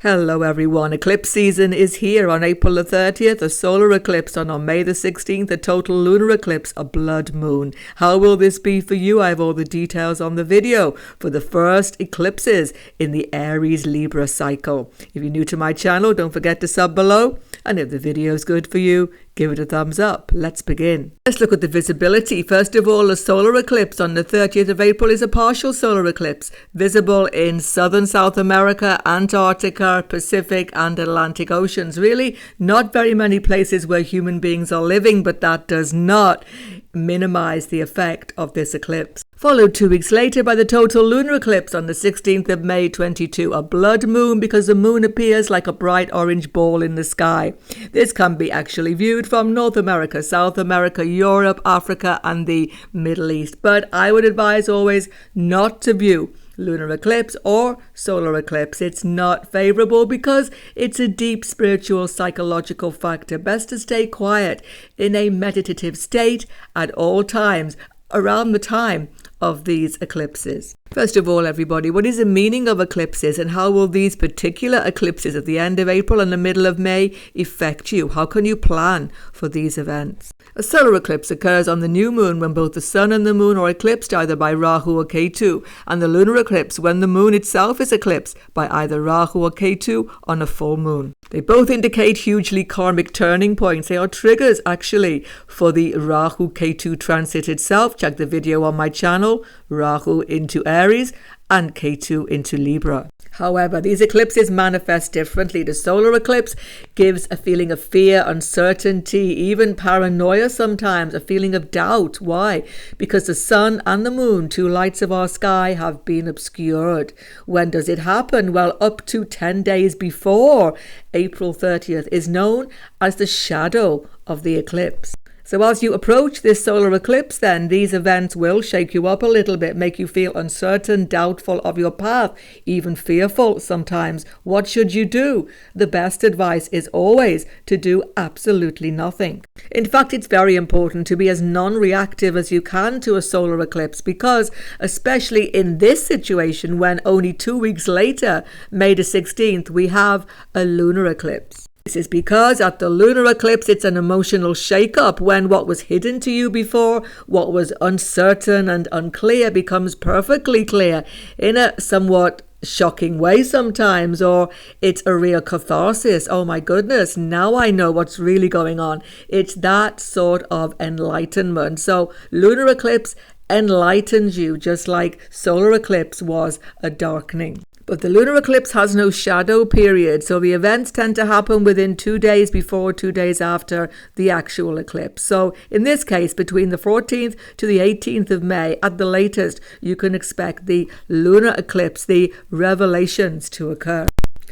Hello everyone, eclipse season is here on April the 30th, a solar eclipse, and on May the 16th, a total lunar eclipse, a blood moon. How will this be for you? I have all the details on the video for the first eclipses in the Aries-Libra cycle. If you're new to my channel, don't forget to sub below, and if the video is good for you, give it a thumbs up. Let's begin. Let's look at the visibility. First of all, a solar eclipse on the 30th of April is a partial solar eclipse, visible in southern South America, Antarctica, Pacific and Atlantic Oceans. Really, not very many places where human beings are living, but that does not minimize the effect of this eclipse. Followed 2 weeks later by the total lunar eclipse on the 16th of May 22, a blood moon, because the moon appears like a bright orange ball in the sky. This can be actually viewed from North America, South America, Europe, Africa and the Middle East. But I would advise always not to view lunar eclipse or solar eclipse. It's not favorable because it's a deep spiritual psychological factor. Best to stay quiet in a meditative state at all times around the time of these eclipses. First of all, everybody, what is the meaning of eclipses and how will these particular eclipses at the end of April and the middle of May affect you? How can you plan for these events? A solar eclipse occurs on the new moon when both the sun and the moon are eclipsed either by Rahu or Ketu, and the lunar eclipse when the moon itself is eclipsed by either Rahu or Ketu on a full moon. They both indicate hugely karmic turning points. They are triggers actually for the Rahu Ketu transit itself. Check the video on my channel, Rahu into Aries and Ketu into Libra. However, these eclipses manifest differently. The solar eclipse gives a feeling of fear, uncertainty, even paranoia sometimes, a feeling of doubt. Why? Because the sun and the moon, two lights of our sky, have been obscured. When does it happen? Well, up to 10 days before April 30th is known as the shadow of the eclipse. So as you approach this solar eclipse, then these events will shake you up a little bit, make you feel uncertain, doubtful of your path, even fearful sometimes. What should you do? The best advice is always to do absolutely nothing. In fact, it's very important to be as non-reactive as you can to a solar eclipse because, especially in this situation when only 2 weeks later, May the 16th, we have a lunar eclipse. This is because at the lunar eclipse, it's an emotional shake-up when what was hidden to you before, what was uncertain and unclear becomes perfectly clear in a somewhat shocking way sometimes, or it's a real catharsis. Oh my goodness, now I know what's really going on. It's that sort of enlightenment. So lunar eclipse enlightens you just like solar eclipse was a darkening. But the lunar eclipse has no shadow period, so the events tend to happen within 2 days before, 2 days after the actual eclipse. So in this case, between the 14th to the 18th of May, at the latest, you can expect the lunar eclipse, the revelations to occur.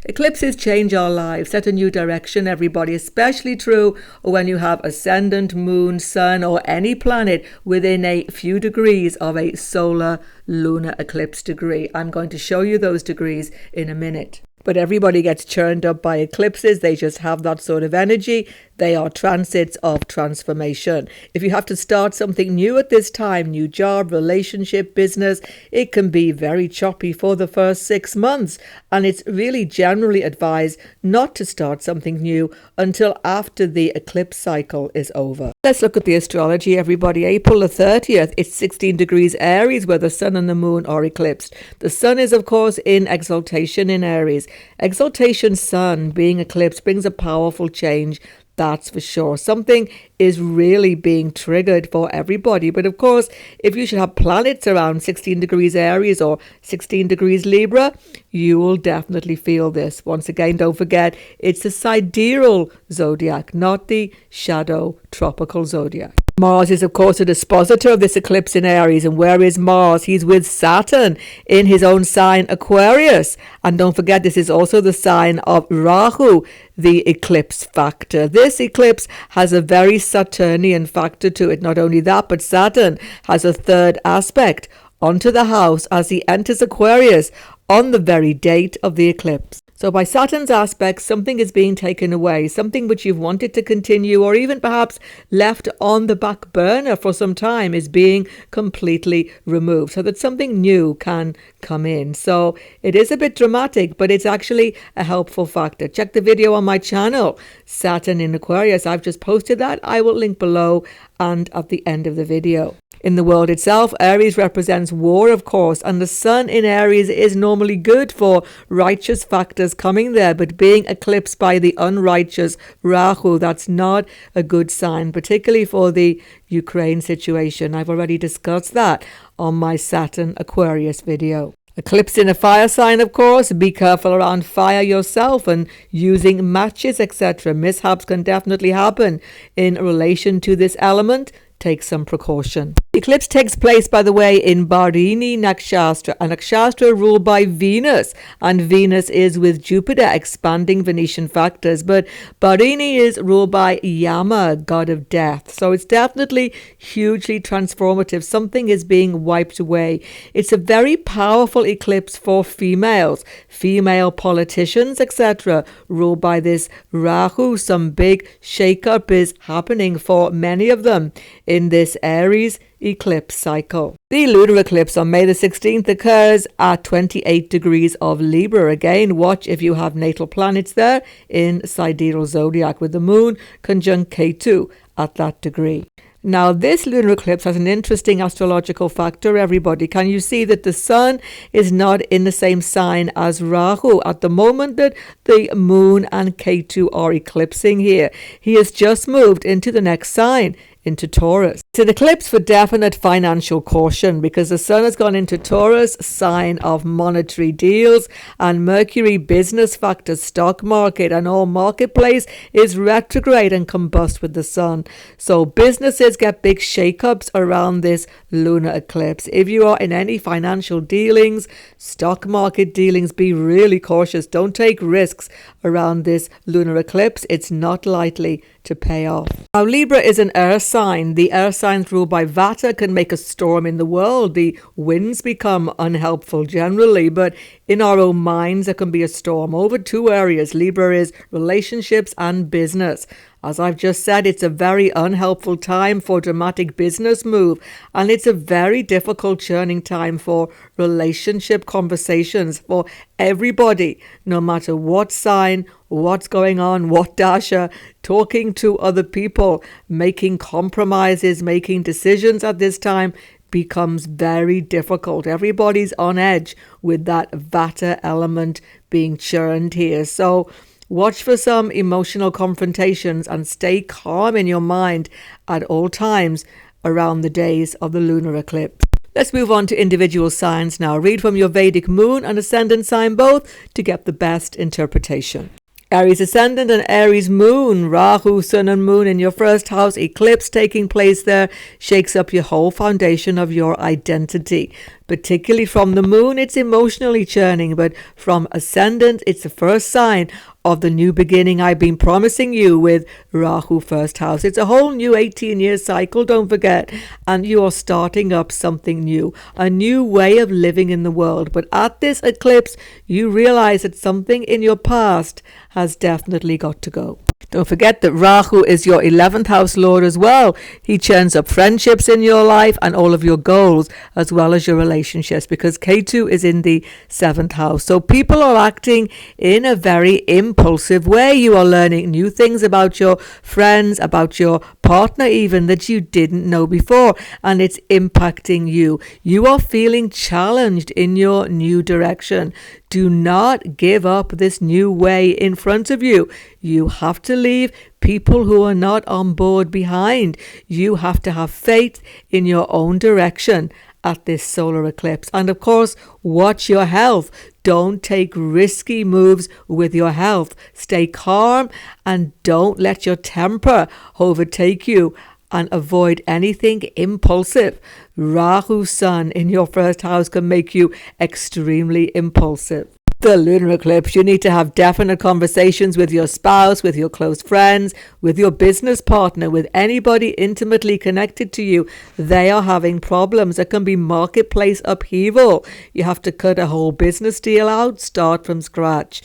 Eclipses change our lives, set a new direction, everybody, especially true when you have ascendant, moon, sun, or any planet within a few degrees of a solar lunar eclipse degree. I'm going to show you those degrees in a minute. But everybody gets churned up by eclipses. They just have that sort of energy. They are transits of transformation. If you have to start something new at this time, new job, relationship, business, it can be very choppy for the first 6 months. And it's really generally advised not to start something new until after the eclipse cycle is over. Let's look at the astrology, everybody. April the 30th, it's 16 degrees Aries where the sun and the moon are eclipsed. The sun is, of course, in exaltation in Aries. Exaltation sun being eclipsed brings a powerful change. That's for sure. Something is really being triggered for everybody. But of course, if you should have planets around 16 degrees Aries or 16 degrees Libra, you will definitely feel this. Once again, don't forget, it's the sidereal zodiac, not the shadow tropical zodiac. Mars is, of course, a dispositor of this eclipse in Aries. And where is Mars? He's with Saturn in his own sign, Aquarius. And don't forget, this is also the sign of Rahu, the eclipse factor. This eclipse has a very Saturnian factor to it. Not only that, but Saturn has a third aspect onto the house as he enters Aquarius on the very date of the eclipse. So by Saturn's aspect, something is being taken away, something which you've wanted to continue or even perhaps left on the back burner for some time is being completely removed so that something new can come in. So it is a bit dramatic, but it's actually a helpful factor. Check the video on my channel, Saturn in Aquarius. I've just posted that. I will link below and at the end of the video. In the world itself, Aries represents war, of course, and the sun in Aries is normally good for righteous factors coming there, but being eclipsed by the unrighteous Rahu, that's not a good sign, particularly for the Ukraine situation. I've already discussed that on my Saturn Aquarius video. Eclipse in a fire sign, of course. Be careful around fire yourself and using matches, etc. Mishaps can definitely happen in relation to this element. Take some precaution. The eclipse takes place, by the way, in Bharini Nakshatra, a nakshatra ruled by Venus, and Venus is with Jupiter, expanding Venetian factors, but Bharini is ruled by Yama, god of death, so it's definitely hugely transformative. Something is being wiped away. It's a very powerful eclipse for females, female politicians, etc., ruled by this Rahu. Some big shake-up is happening for many of them in this Aries eclipse cycle. The lunar eclipse on May the 16th occurs at 28 degrees of Libra. Again, watch if you have natal planets there in sidereal zodiac, with the moon conjunct Ketu at that degree. Now, this lunar eclipse has an interesting astrological factor, everybody. Can you see that the sun is not in the same sign as Rahu at the moment that the moon and Ketu are eclipsing here? He has just moved into the next sign, into Taurus. It's an eclipse for definite financial caution because the sun has gone into Taurus, sign of monetary deals, and Mercury, business factors, stock market, and all marketplace is retrograde and combust with the sun. So businesses get big shakeups around this lunar eclipse. If you are in any financial dealings, stock market dealings, be really cautious. Don't take risks around this lunar eclipse. It's not likely to pay off. Now, Libra is an earth sign. The earth signs ruled by Vata can make a storm in the world. The winds become unhelpful generally, but in our own minds there can be a storm over two areas. Libra is relationships and business. As I've just said, it's a very unhelpful time for dramatic business move, and it's a very difficult churning time for relationship conversations for everybody, no matter what sign, what's going on, what dasha. Talking to other people, making compromises, making decisions at this time becomes very difficult. Everybody's on edge with that Vata element being churned here. So watch for some emotional confrontations and stay calm in your mind at all times around the days of the lunar eclipse. Let's move on to individual signs now. Read from your Vedic moon and ascendant sign both to get the best interpretation. Aries ascendant and Aries moon, Rahu, sun and moon in your first house, eclipse taking place there, shakes up your whole foundation of your identity. Particularly from the moon, it's emotionally churning, but from ascendant, it's the first sign of the new beginning I've been promising you with Rahu first house. It's a whole new 18-year cycle, don't forget, and you are starting up something new, a new way of living in the world. But at this eclipse, you realize that something in your past has definitely got to go. Don't forget that Rahu is your 11th house lord as well. He churns up friendships in your life and all of your goals as well as your relationships, because Ketu is in the 7th house. So people are acting in a very impulsive way. You are learning new things about your friends, about your partner even, that you didn't know before, and it's impacting you. You are feeling challenged in your new direction. Do not give up this new way in front of you. You have to leave people who are not on board behind. You have to have faith in your own direction at this solar eclipse. And of course, watch your health. Don't take risky moves with your health. Stay calm and don't let your temper overtake you, and avoid anything impulsive. Rahu sun in your first house can make you extremely impulsive. The lunar eclipse, you need to have definite conversations with your spouse, with your close friends, with your business partner, with anybody intimately connected to you. They are having problems. There can be marketplace upheaval. You have to cut a whole business deal out, start from scratch.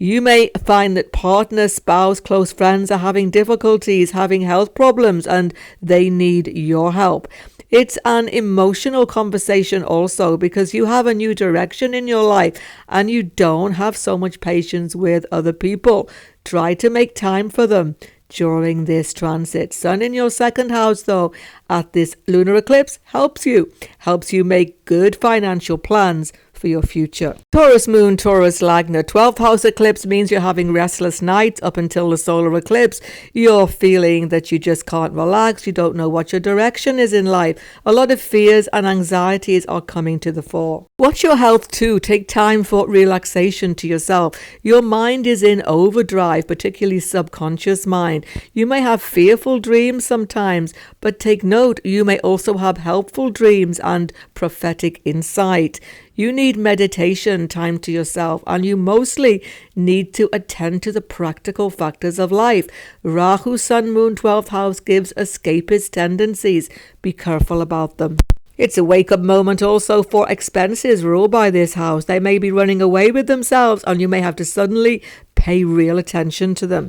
You may find that partner, spouse, close friends are having difficulties, having health problems, and they need your help. It's an emotional conversation also, because you have a new direction in your life and you don't have so much patience with other people. Try to make time for them during this transit. Sun in your second house, though, at this lunar eclipse helps you make good financial plans for your future. Taurus moon, Taurus Lagna. 12th house eclipse means you're having restless nights up until the solar eclipse. You're feeling that you just can't relax. You don't know what your direction is in life. A lot of fears and anxieties are coming to the fore. Watch your health too. Take time for relaxation to yourself. Your mind is in overdrive, particularly subconscious mind. You may have fearful dreams sometimes, but take note, you may also have helpful dreams and prophetic insight. You need meditation time to yourself, and you mostly need to attend to the practical factors of life. Rahu, Sun, Moon, 12th house gives escapist tendencies. Be careful about them. It's a wake-up moment also for expenses ruled by this house. They may be running away with themselves, and you may have to suddenly pay real attention to them.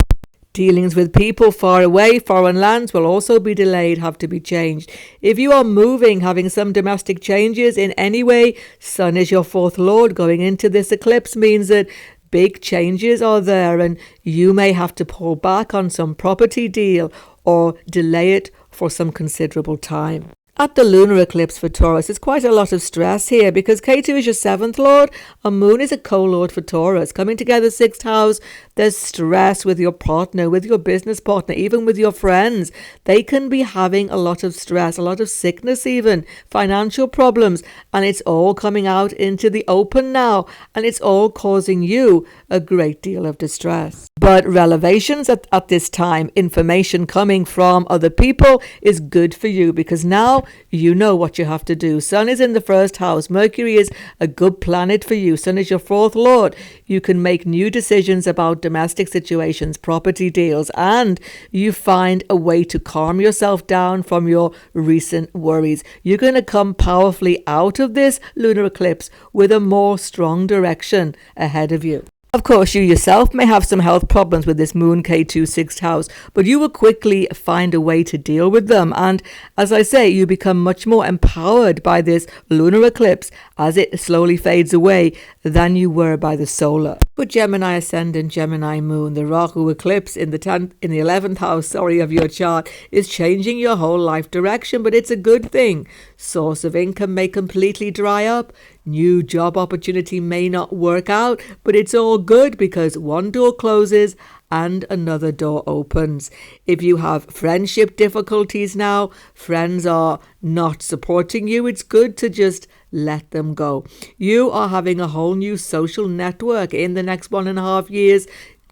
Dealings with people far away, foreign lands will also be delayed, have to be changed. If you are moving, having some domestic changes in any way, Sun is your fourth lord. Going into this eclipse means that big changes are there and you may have to pull back on some property deal or delay it for some considerable time. At the lunar eclipse for Taurus, there's quite a lot of stress here because Ketu is your seventh lord and Moon is a co-lord for Taurus. Coming together, sixth house, there's stress with your partner, with your business partner, even with your friends. They can be having a lot of stress, a lot of sickness even, financial problems, and it's all coming out into the open now and it's all causing you a great deal of distress. But revelations at this time, information coming from other people is good for you because now you know what you have to do. Sun is in the first house. Mercury is a good planet for you. Sun is your fourth lord. You can make new decisions about domestic situations, property deals, and you find a way to calm yourself down from your recent worries. You're going to come powerfully out of this lunar eclipse with a more strong direction ahead of you. Of course, you yourself may have some health problems with this Moon K2 sixth house, but you will quickly find a way to deal with them. And as I say, you become much more empowered by this lunar eclipse as it slowly fades away than you were by the solar. For Gemini ascendant, Gemini moon, the Rahu eclipse in the 11th house, of your chart is changing your whole life direction, but it's a good thing. Source of income may completely dry up. New job opportunity may not work out, but it's all good because one door closes and another door opens. If you have friendship difficulties now, friends are not supporting you, it's good to just let them go. You are having a whole new social network in the next 1.5 years.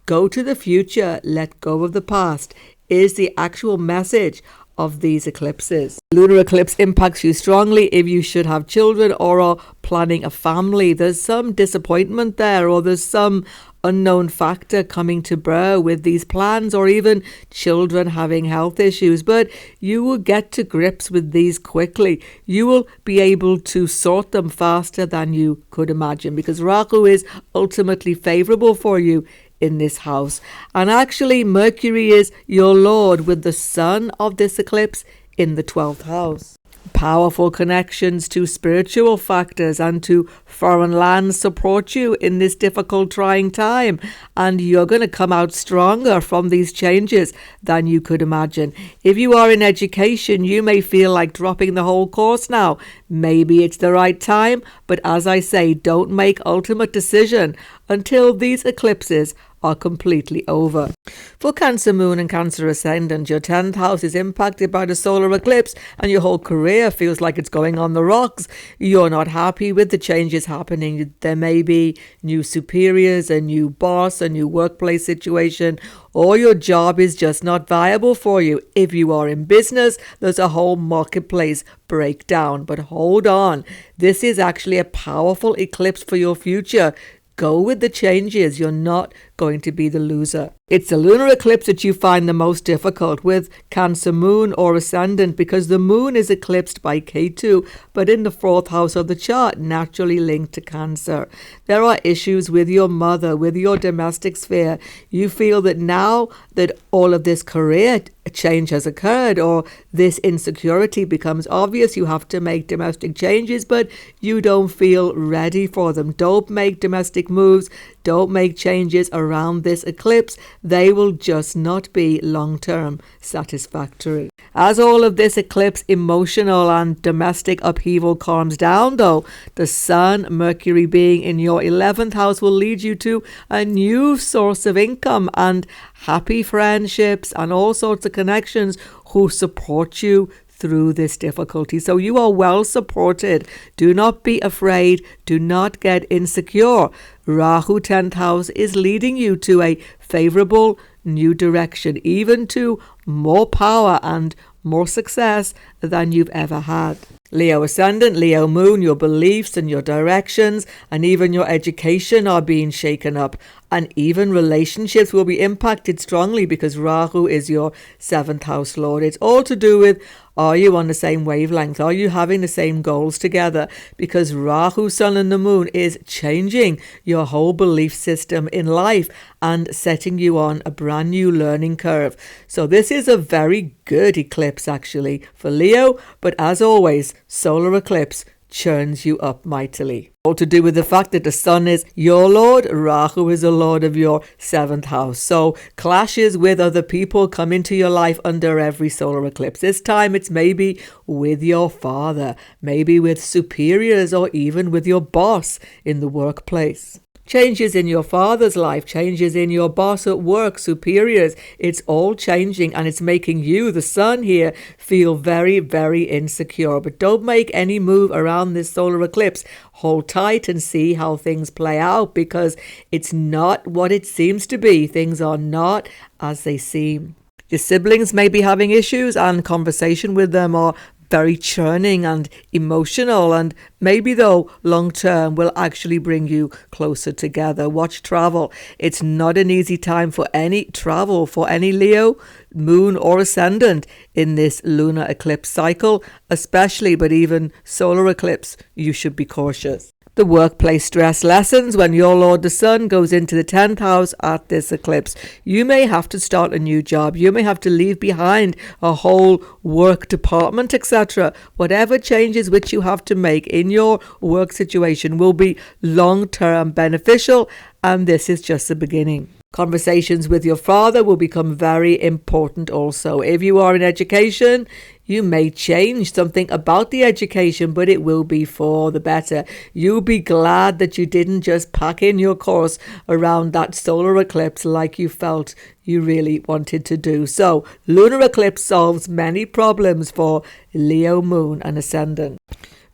Go to the future, let go of the past, is the actual message of these eclipses. Lunar eclipse impacts you strongly if you should have children or are planning a family. There's some disappointment there, or there's some unknown factor coming to bear with these plans, or even children having health issues, but you will get to grips with these quickly. You will be able to sort them faster than you could imagine because Rahu is ultimately favorable for you in this house. And actually, Mercury is your lord with the sun of this eclipse in the 12th house. Powerful connections to spiritual factors and to foreign lands support you in this difficult, trying time, and you're going to come out stronger from these changes than you could imagine. If you are in education, you may feel like dropping the whole course now. Maybe it's the right time, but as I say, don't make ultimate decision until these eclipses are completely over. For Cancer moon and Cancer ascendant, your 10th house is impacted by the solar eclipse and your whole career feels like it's going on the rocks. You're not happy with the changes happening. There may be new superiors, a new boss, a new workplace situation, or your job is just not viable for you. If you are in business, there's a whole marketplace breakdown. But hold on, this is actually a powerful eclipse for your future. Go with the changes. You're not going to be the loser. It's the lunar eclipse that you find the most difficult with Cancer moon or ascendant, because the moon is eclipsed by Ketu, but in the 4th house of the chart, naturally linked to Cancer. There are issues with your mother, with your domestic sphere. You feel that now that all of this career change has occurred, or this insecurity becomes obvious, you have to make domestic changes, but you don't feel ready for them. Don't make domestic moves. Don't make changes around this eclipse. They will just not be long-term satisfactory. As all of this eclipse emotional and domestic upheaval calms down, though, the Sun, Mercury being in your 11th house, will lead you to a new source of income and happy friendships and all sorts of connections who support you through this difficulty. So you are well supported. Do not be afraid. Do not get insecure. Rahu 10th house is leading you to a favorable new direction, even to more power and more success than you've ever had. Leo ascendant, Leo moon, your beliefs and your directions and even your education are being shaken up, and even relationships will be impacted strongly because Rahu is your 7th house lord. It's all to do with, are you on the same wavelength? Are you having the same goals together? Because Rahu, Sun and the moon is changing your whole belief system in life and setting you on a brand new learning curve. So this is a very good eclipse actually for Leo, but as always, solar eclipse churns you up mightily. All to do with the fact that the Sun is your lord, Rahu is a lord of your 7th house. So clashes with other people come into your life under every solar eclipse. This time it's maybe with your father, maybe with superiors, or even with your boss in the workplace. Changes in your father's life, changes in your boss at work, superiors, it's all changing and it's making you, the Sun here, feel very, very insecure. But don't make any move around this solar eclipse. Hold tight and see how things play out, because it's not what it seems to be. Things are not as they seem. Your siblings may be having issues, and conversation with them are very churning and emotional, and maybe though long term will actually bring you closer together. Watch travel. It's not an easy time for any travel for any Leo, moon or ascendant in this lunar eclipse cycle, especially, but even solar eclipse, you should be cautious. The workplace stress lessens when your Lord the Sun goes into the 10th house at this eclipse. You may have to start a new job. You may have to leave behind a whole work department, etc. Whatever changes which you have to make in your work situation will be long-term beneficial, and this is just the beginning. Conversations with your father will become very important also. If you are in education, you may change something about the education, but it will be for the better. You'll be glad that you didn't just pack in your course around that solar eclipse like you felt you really wanted to do. So, lunar eclipse solves many problems for Leo moon and ascendant.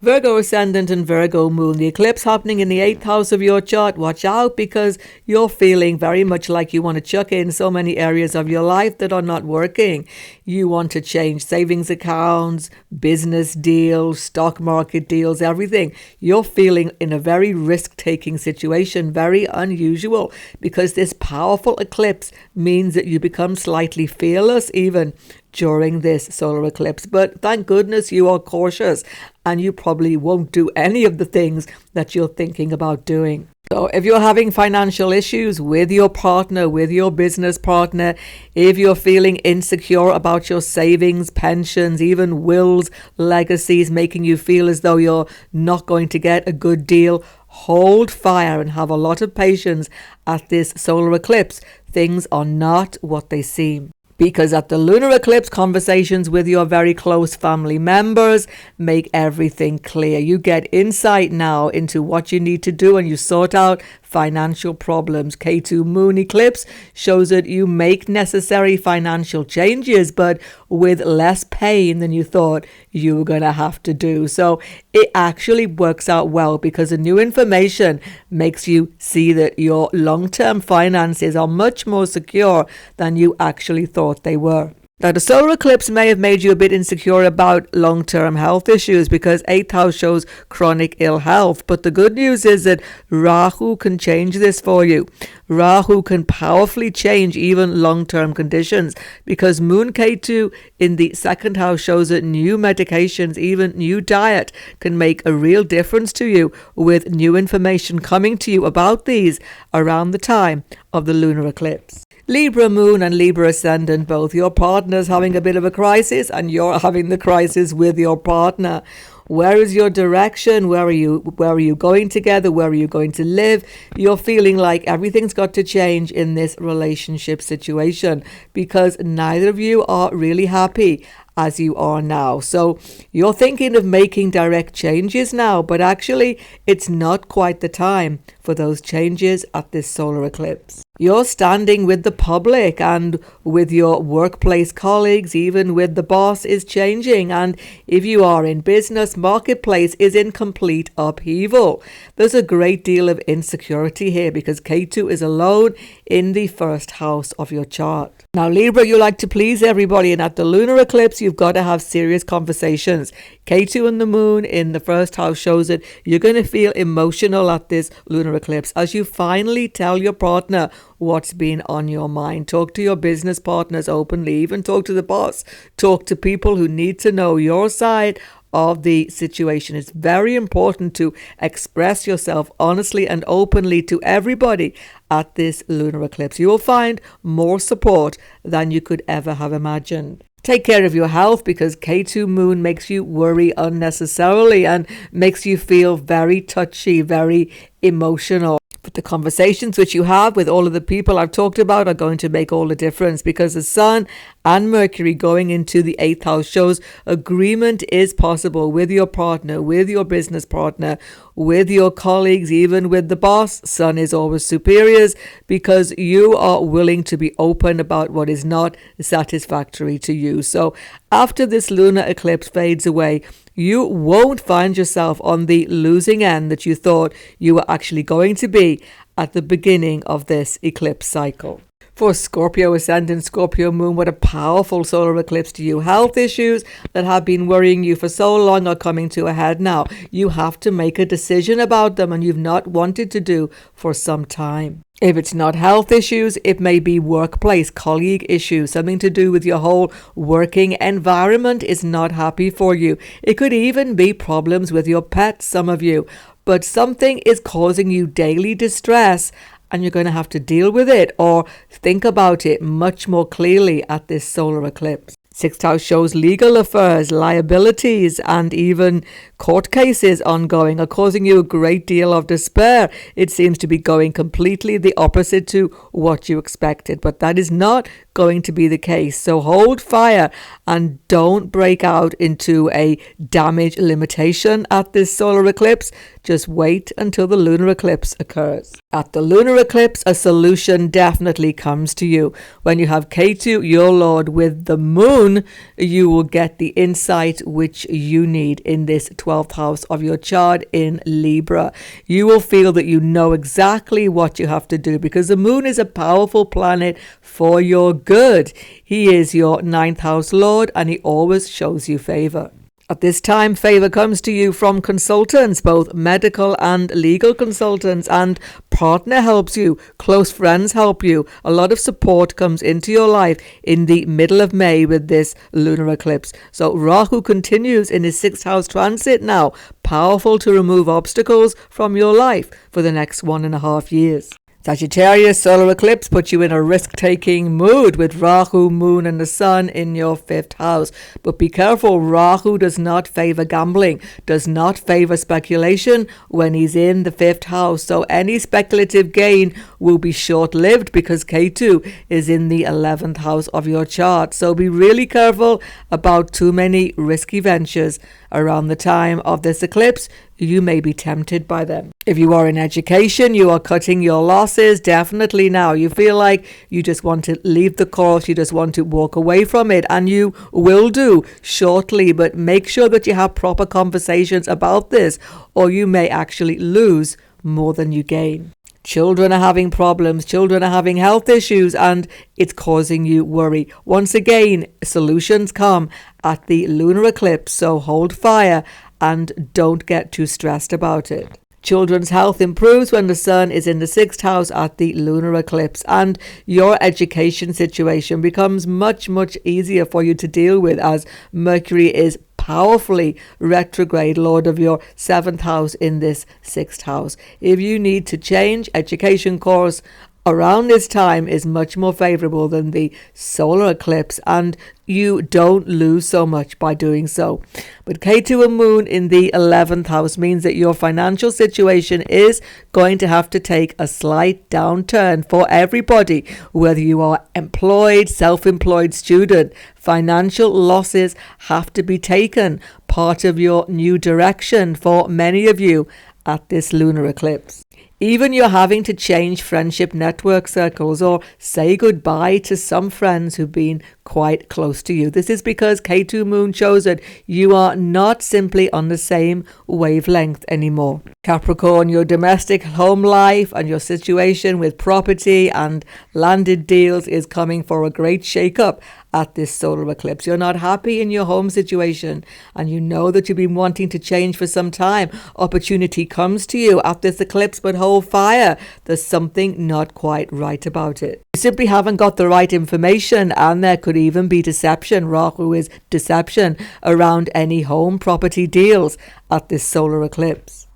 Virgo ascendant and Virgo moon, the eclipse happening in the 8th house of your chart. Watch out, because you're feeling very much like you want to chuck in so many areas of your life that are not working. You want to change savings accounts, business deals, stock market deals, everything. You're feeling in a very risk-taking situation, very unusual, because this powerful eclipse means that you become slightly fearless even during this solar eclipse. But thank goodness you are cautious, and you probably won't do any of the things that you're thinking about doing. So if you're having financial issues with your partner, with your business partner, if you're feeling insecure about your savings, pensions, even wills, legacies, making you feel as though you're not going to get a good deal, hold fire and have a lot of patience at this solar eclipse. Things are not what they seem. Because at the lunar eclipse, conversations with your very close family members make everything clear. You get insight now into what you need to do, and you sort out financial problems. Ketu moon eclipse shows that you make necessary financial changes, but with less pain than you thought you were going to have to do. So it actually works out well, because the new information makes you see that your long-term finances are much more secure than you actually thought they were. Now, the solar eclipse may have made you a bit insecure about long-term health issues because 8th house shows chronic ill health. But the good news is that Rahu can change this for you. Rahu can powerfully change even long-term conditions because Moon Ketu in the 2nd house shows that new medications, even new diet, can make a real difference to you with new information coming to you about these around the time of the lunar eclipse. Libra moon and Libra ascendant, both your partner's having a bit of a crisis and you're having the crisis with your partner. Where is your direction? Where are you going together? Where are you going to live? You're feeling like everything's got to change in this relationship situation because neither of you are really happy as you are now. So you're thinking of making direct changes now, but actually it's not quite the time for those changes at this solar eclipse. You're standing with the public and with your workplace colleagues, even with the boss, is changing. And if you are in business, marketplace is in complete upheaval. There's a great deal of insecurity here because Ketu is alone in the 1st house of your chart. Now, Libra, you like to please everybody, and at the lunar eclipse, you've got to have serious conversations. Ketu and the moon in the 1st house shows that you're going to feel emotional at this lunar eclipse as you finally tell your partner what's been on your mind. Talk to your business partners openly, even talk to the boss. Talk to people who need to know your side of the situation. It's very important to express yourself honestly and openly to everybody at this lunar eclipse. You will find more support than you could ever have imagined. Take care of your health because Ketu moon makes you worry unnecessarily and makes you feel very touchy, very emotional. But the conversations which you have with all of the people I've talked about are going to make all the difference because the Sun and Mercury going into the 8th house shows agreement is possible with your partner, with your business partner, with your colleagues, even with the boss. Sun is always superiors because you are willing to be open about what is not satisfactory to you. So after this lunar eclipse fades away, you won't find yourself on the losing end that you thought you were actually going to be at the beginning of this eclipse cycle. For Scorpio ascendant, Scorpio moon, what a powerful solar eclipse to you. Health issues that have been worrying you for so long are coming to a head now. You have to make a decision about them and you've not wanted to do for some time. If it's not health issues, it may be workplace, colleague issues, something to do with your whole working environment is not happy for you. It could even be problems with your pets, some of you. But something is causing you daily distress and you're going to have to deal with it or think about it much more clearly at this solar eclipse. 6th house shows legal affairs, liabilities, and even court cases ongoing are causing you a great deal of despair. It seems to be going completely the opposite to what you expected, but that is not going to be the case. So hold fire and don't break out into a damage limitation at this solar eclipse. Just wait until the lunar eclipse occurs. At the lunar eclipse, a solution definitely comes to you. When you have Ketu, your lord, with the moon, you will get the insight which you need in this 12th house of your chart in Libra. You will feel that you know exactly what you have to do because the moon is a powerful planet for your good. He is your 9th house lord and he always shows you favor. At this time, favor comes to you from consultants, both medical and legal consultants, and partner helps you, close friends help you. A lot of support comes into your life in the middle of May with this lunar eclipse. So Rahu continues in his 6th house transit now, powerful to remove obstacles from your life for the next 1.5 years. Sagittarius, solar eclipse puts you in a risk-taking mood with Rahu, Moon and the Sun in your 5th house. But be careful, Rahu does not favor gambling, does not favor speculation when he's in the 5th house. So any speculative gain will be short-lived because Ketu is in the 11th house of your chart. So be really careful about too many risky ventures around the time of this eclipse. You may be tempted by them. If you are in education, you are cutting your losses definitely now. You feel like you just want to leave the course, you just want to walk away from it, and you will do shortly, but make sure that you have proper conversations about this or you may actually lose more than you gain. Children are having problems, children are having health issues, and it's causing you worry. Once again, solutions come at the lunar eclipse, so hold fire and don't get too stressed about it. Children's health improves when the sun is in the 6th house at the lunar eclipse, and your education situation becomes much, much easier for you to deal with as Mercury is powerfully retrograde, lord of your 7th house in this 6th house. If you need to change education course around this time is much more favorable than the solar eclipse, and you don't lose so much by doing so. But Ketu and Moon in the 11th house means that your financial situation is going to have to take a slight downturn for everybody, whether you are employed, self-employed, student. Financial losses have to be taken, part of your new direction for many of you at this lunar eclipse. Even you're having to change friendship network circles or say goodbye to some friends who've been quite close to you. This is because Ketu Moon shows that you are not simply on the same wavelength anymore. Capricorn, your domestic home life and your situation with property and landed deals is coming for a great shake-up at this solar eclipse. You're not happy in your home situation and you know that you've been wanting to change for some time. Opportunity comes to you at this eclipse, but hold fire. There's something not quite right about it. You simply haven't got the right information, and there could even be deception. Rahu is deception around any home property deals at this solar eclipse.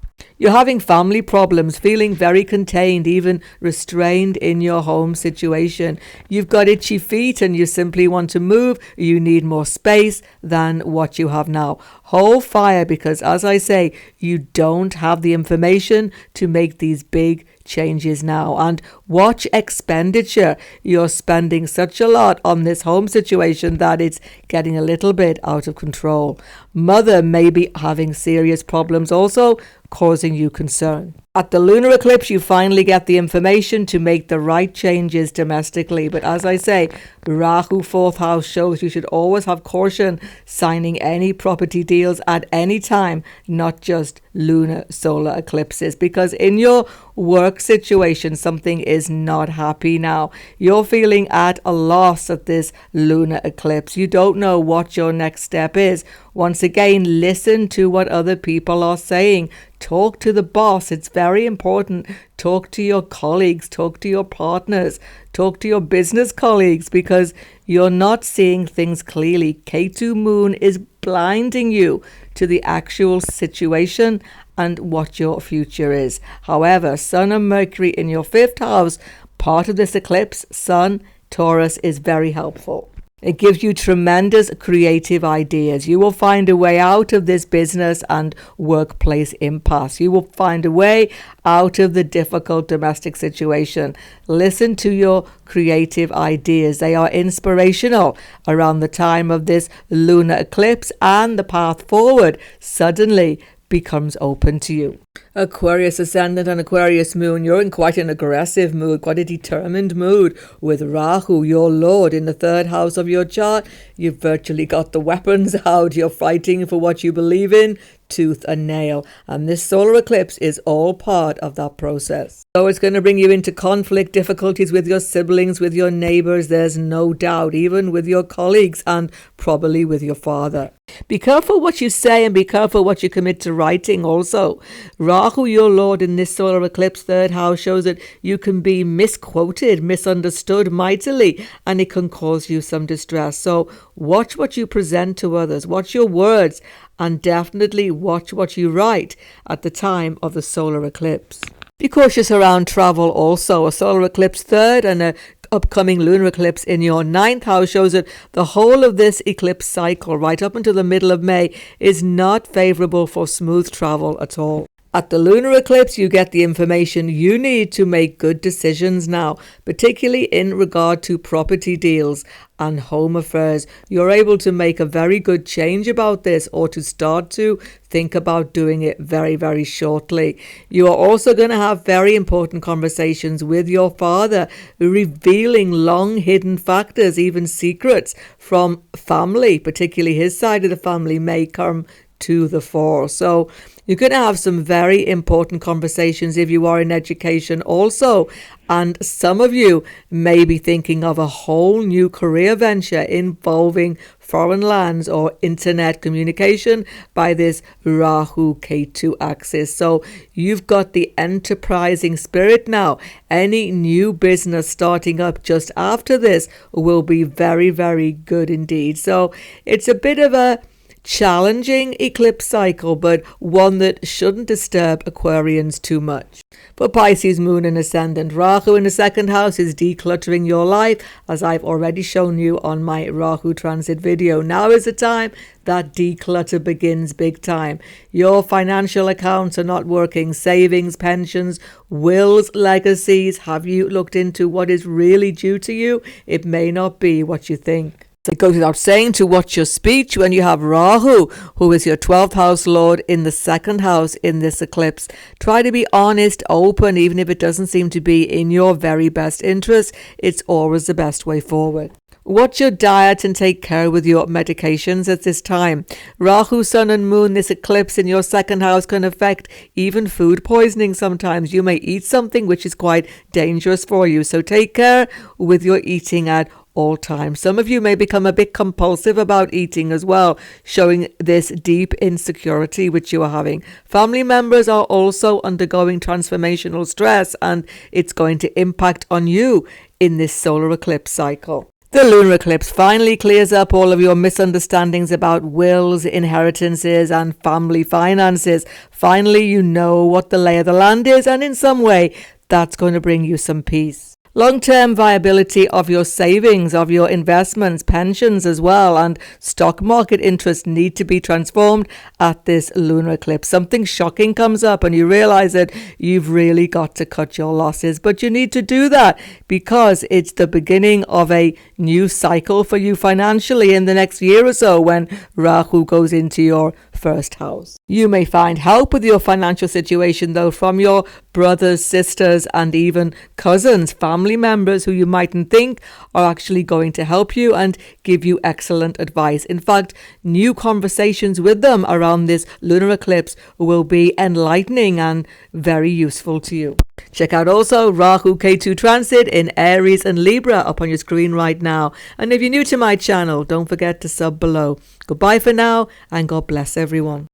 You're having family problems, feeling very contained, even restrained in your home situation. You've got itchy feet and you simply want to move. You need more space than what you have now. Hold fire, because as I say, you don't have the information to make these big changes now. And watch expenditure. You're spending such a lot on this home situation that it's getting a little bit out of control. Mother may be having serious problems also, causing you concern. At the lunar eclipse, you finally get the information to make the right changes domestically. But as I say, Rahu 4th house shows you should always have caution signing any property deals at any time, not just lunar solar eclipses, because in your work situation, something is not happy now. You're feeling at a loss at this lunar eclipse. You don't know what your next step is. Once again, listen to what other people are saying. Talk to the boss. It's very important. Talk to your colleagues. Talk to your partners. Talk to your business colleagues, because you're not seeing things clearly. Ketu Moon is blinding you to the actual situation and what your future is. However, Sun and Mercury in your 5th house, part of this eclipse, Sun, Taurus, is very helpful. It gives you tremendous creative ideas. You will find a way out of this business and workplace impasse. You will find a way out of the difficult domestic situation. Listen to your creative ideas. They are inspirational around the time of this lunar eclipse, and the path forward suddenly becomes open to you. Aquarius ascendant and Aquarius moon, you're in quite an aggressive mood, quite a determined mood with Rahu, your lord, in the 3rd house of your chart. You've virtually got the weapons out. You're fighting for what you believe in, tooth and nail. And this solar eclipse is all part of that process. So it's going to bring you into conflict, difficulties with your siblings, with your neighbors, there's no doubt, even with your colleagues and probably with your father. Be careful what you say and be careful what you commit to writing also. Rahu, your lord, in this solar eclipse 3rd house shows that you can be misquoted, misunderstood mightily, and it can cause you some distress. So watch what you present to others, watch your words, and definitely watch what you write at the time of the solar eclipse. Be cautious around travel also. A solar eclipse 3rd and a upcoming lunar eclipse in your 9th house shows that the whole of this eclipse cycle right up until the middle of May is not favorable for smooth travel at all. At the lunar eclipse, you get the information you need to make good decisions now, particularly in regard to property deals and home affairs. You're able to make a very good change about this, or to start to think about doing it very, very shortly. You are also going to have very important conversations with your father, revealing long hidden factors, even secrets from family, particularly his side of the family, may come to the fore. So You're going to have some very important conversations if you are in education also. And some of you may be thinking of a whole new career venture involving foreign lands or internet communication by this Rahu Ketu axis. So you've got the enterprising spirit now. Any new business starting up just after this will be very, very good indeed. So it's a bit of a challenging eclipse cycle, but one that shouldn't disturb Aquarians too much. For Pisces, Moon and Ascendant, Rahu in the second house is decluttering your life, as I've already shown you on my Rahu transit video. Now is the time that declutter begins big time. Your financial accounts are not working. Savings, pensions, wills, legacies. Have you looked into what is really due to you? It may not be what you think. It goes without saying to watch your speech when you have Rahu, who is your 12th house lord, in the second house in this eclipse. Try to be honest, open, even if it doesn't seem to be in your very best interest. It's always the best way forward. Watch your diet and take care with your medications at this time. Rahu, Sun and Moon, this eclipse in your second house can affect even food poisoning sometimes. You may eat something which is quite dangerous for you. So take care with your eating at all times. Some of you may become a bit compulsive about eating as well, showing this deep insecurity which you are having. Family members are also undergoing transformational stress, and it's going to impact on you in this solar eclipse cycle. The lunar eclipse finally clears up all of your misunderstandings about wills, inheritances, and family finances. Finally, you know what the lay of the land is, and in some way, that's going to bring you some peace. Long-term viability of your savings, of your investments, pensions as well, and stock market interests need to be transformed at this lunar eclipse. Something shocking comes up and you realize that you've really got to cut your losses. But you need to do that because it's the beginning of a new cycle for you financially in the next year or so when Rahu goes into your first house. You may find help with your financial situation though from your brothers, sisters, and even cousins, family members who you mightn't think are actually going to help you and give you excellent advice. In fact, new conversations with them around this lunar eclipse will be enlightening and very useful to you. Check out also Rahu Ketu transit in Aries and Libra up on your screen right now. And if you're new to my channel, don't forget to sub below. Goodbye for now, and God bless everyone.